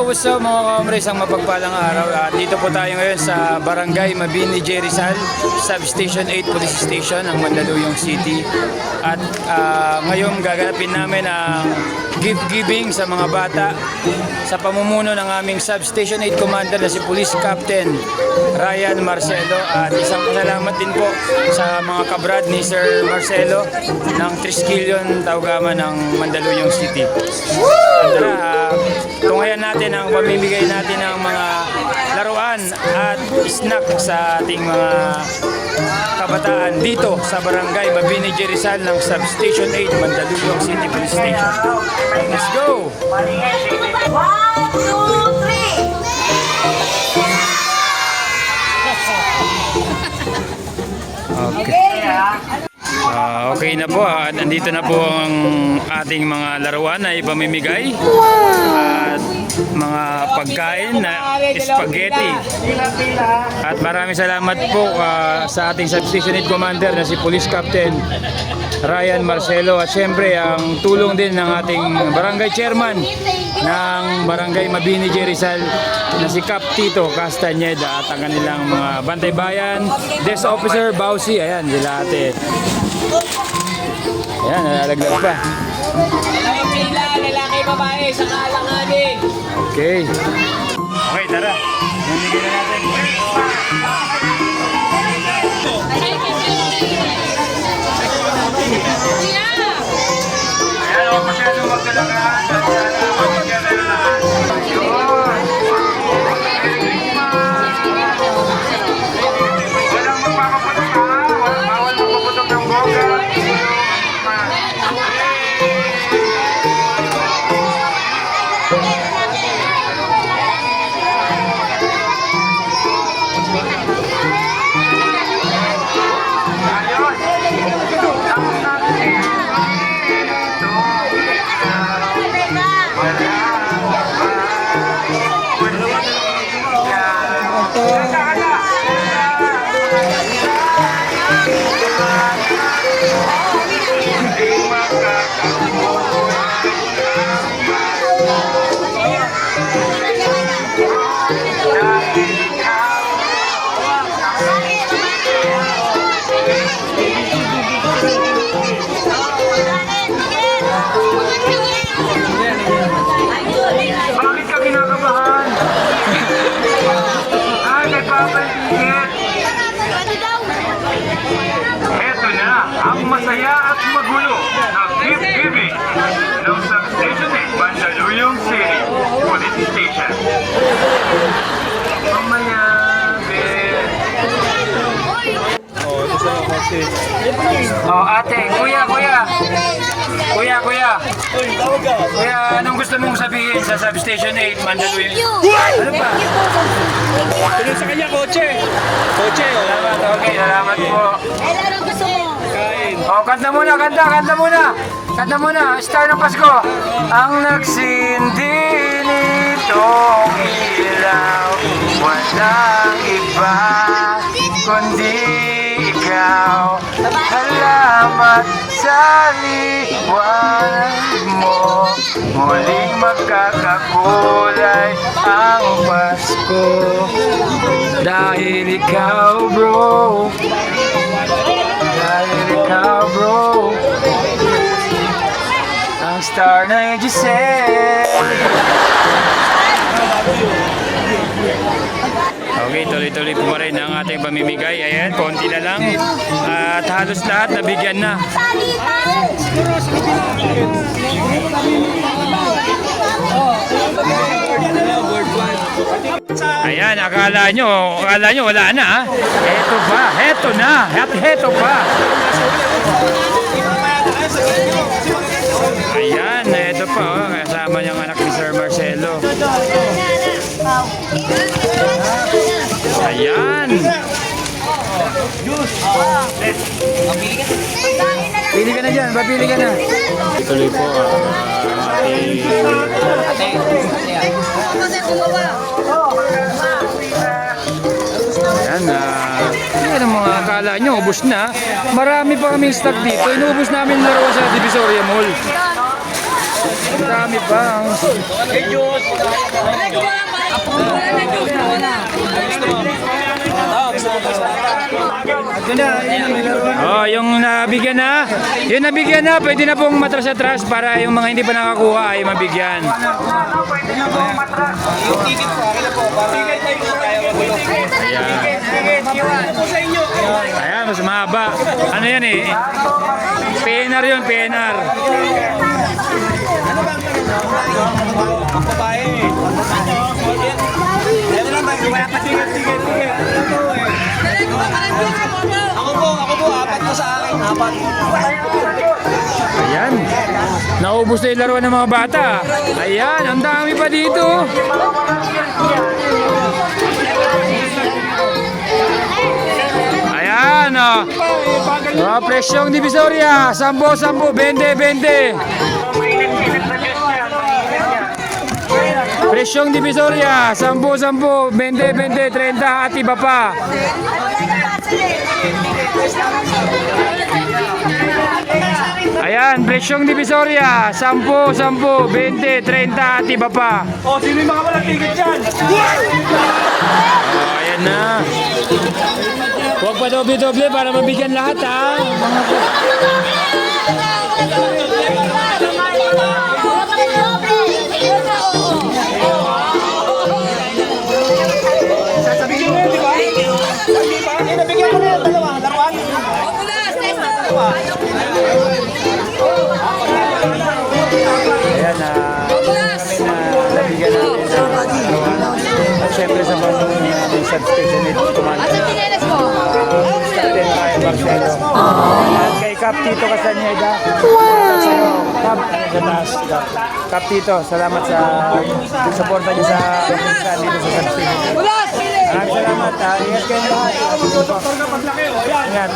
what's up mga kamre, isang mapagpalang araw. At dito po tayo ngayon sa Barangay Mabini J. Rizal, Substation 8 Police Station ng Mandaluyong City. At ngayon gaganapin namin ang gift giving sa mga bata sa pamumuno ng aming Substation 8 Commander na si Police Captain Ryan Marcelo. At isang pasalamat din po sa mga kabrad ni Sir Marcelo ng Triskelion, Taugama ng Mandaluyong City. Tara, tungayan natin ang pamimigay natin ng mga laruan at snack sa ating mga kabataan dito sa Barangay Mabini J. Rizal ng Substation 8 Mandaluyong City Police Station. Let's go! 1, 2, 3. Okay. Okay na po. Nandito na po ang ating mga laruan na ipamimigay. At mga pagkain na spaghetti. At maraming salamat po sa ating Substation 8 Commander na si Police Captain Ryan Marcelo. At syempre ang tulong din ng ating Barangay Chairman ng Barangay Mabini J. Rizal na si Cap Tito Castañeda at ang kanilang mga bantay bayan, Desk Officer Bausi. Ayan, sila ate. Ayan, nalalaglag pa. Pila, lalaki, babae, sa kalanganin. Okay. Okay, tara. Nandito na natin. Ayan, huwag masyadong magdalagaan. Walang magpapaputok ha. Bawal magpaputok ng boga. Bakit ka kinakabahan? Ay, may papantigit. Eto na ang masaya at magulo na gift giving ng Substation 8 Mandaluyong City Police Station. Mamaya, ate, kuya. Kuya, anong gusto mong sabihin sa Substation 8 Mandaluyong? Ano pa? Tulong sa kanya, kotse. Salamat, okay, salamat po. Kanta muna. Star ng Pasko. Ang nagsindi nitong ilaw, walang iba kundi ikaw. Salamat sa liwanag mo, muling magkakakulay ang Pasko. Dahil ikaw bro, ang star na Giselle. Okay, tuloy-tuloy po pa rin ang ating pamimigay. Ayan, konti na lang. At halos lahat nabigyan na. Ayan, akala nyo wala na ha. Heto pa. Ayan, eto pa oh, kasama niyang anak ni Sir Marcelo. Ayan. Pili ka na dyan, papili ka na. Tuloy po ayan, yan ang mga akala nyo, ubos na. Marami pa kaming stock dito. Inubos namin laro sa Divisoria Mall. Dami pa. Oh, yung nabigyan na. Yung nabigyan na, pwede na pong matras-atras para yung mga hindi pa nakakuha ay mabigyan. Ayan, mas mahaba. Ano yan eh? PNR yun, PNR. Ako po, apat po sa akin. Apat. Ayan. Naubos na yung laruan ng mga bata. Ayan, ang dami pa dito. Ayan, oh. Oh, presyong Divisoria. 10, 10, 20, 20. Presyong Divisoria. 10, 10, 20, 20, 30 at iba pa. Ayan, presyong Divisoria, 10, 10, 20, 30 at iba pa. O, sino yung mga walang ticket dyan? Oh, ayan na. Huwag pa doble-doble para mabigyan lahat ha. Sasabihin mo yun, di ba? Sabi ba? Eh, nabigyan ko na yung dalawa. Laruan. Ayan na. Nabigyan natin. At syempre sa Bandung natin substation ito. At sa tinelas mo? Captain Ryan Marcelo. At kay Cap Tito Castaneda. Wow! Cap, sa taas. Cap Tito, salamat sa suporta niyo sa dito sa substation. Maraming salamat. Ingat kayo lahat. Ingat.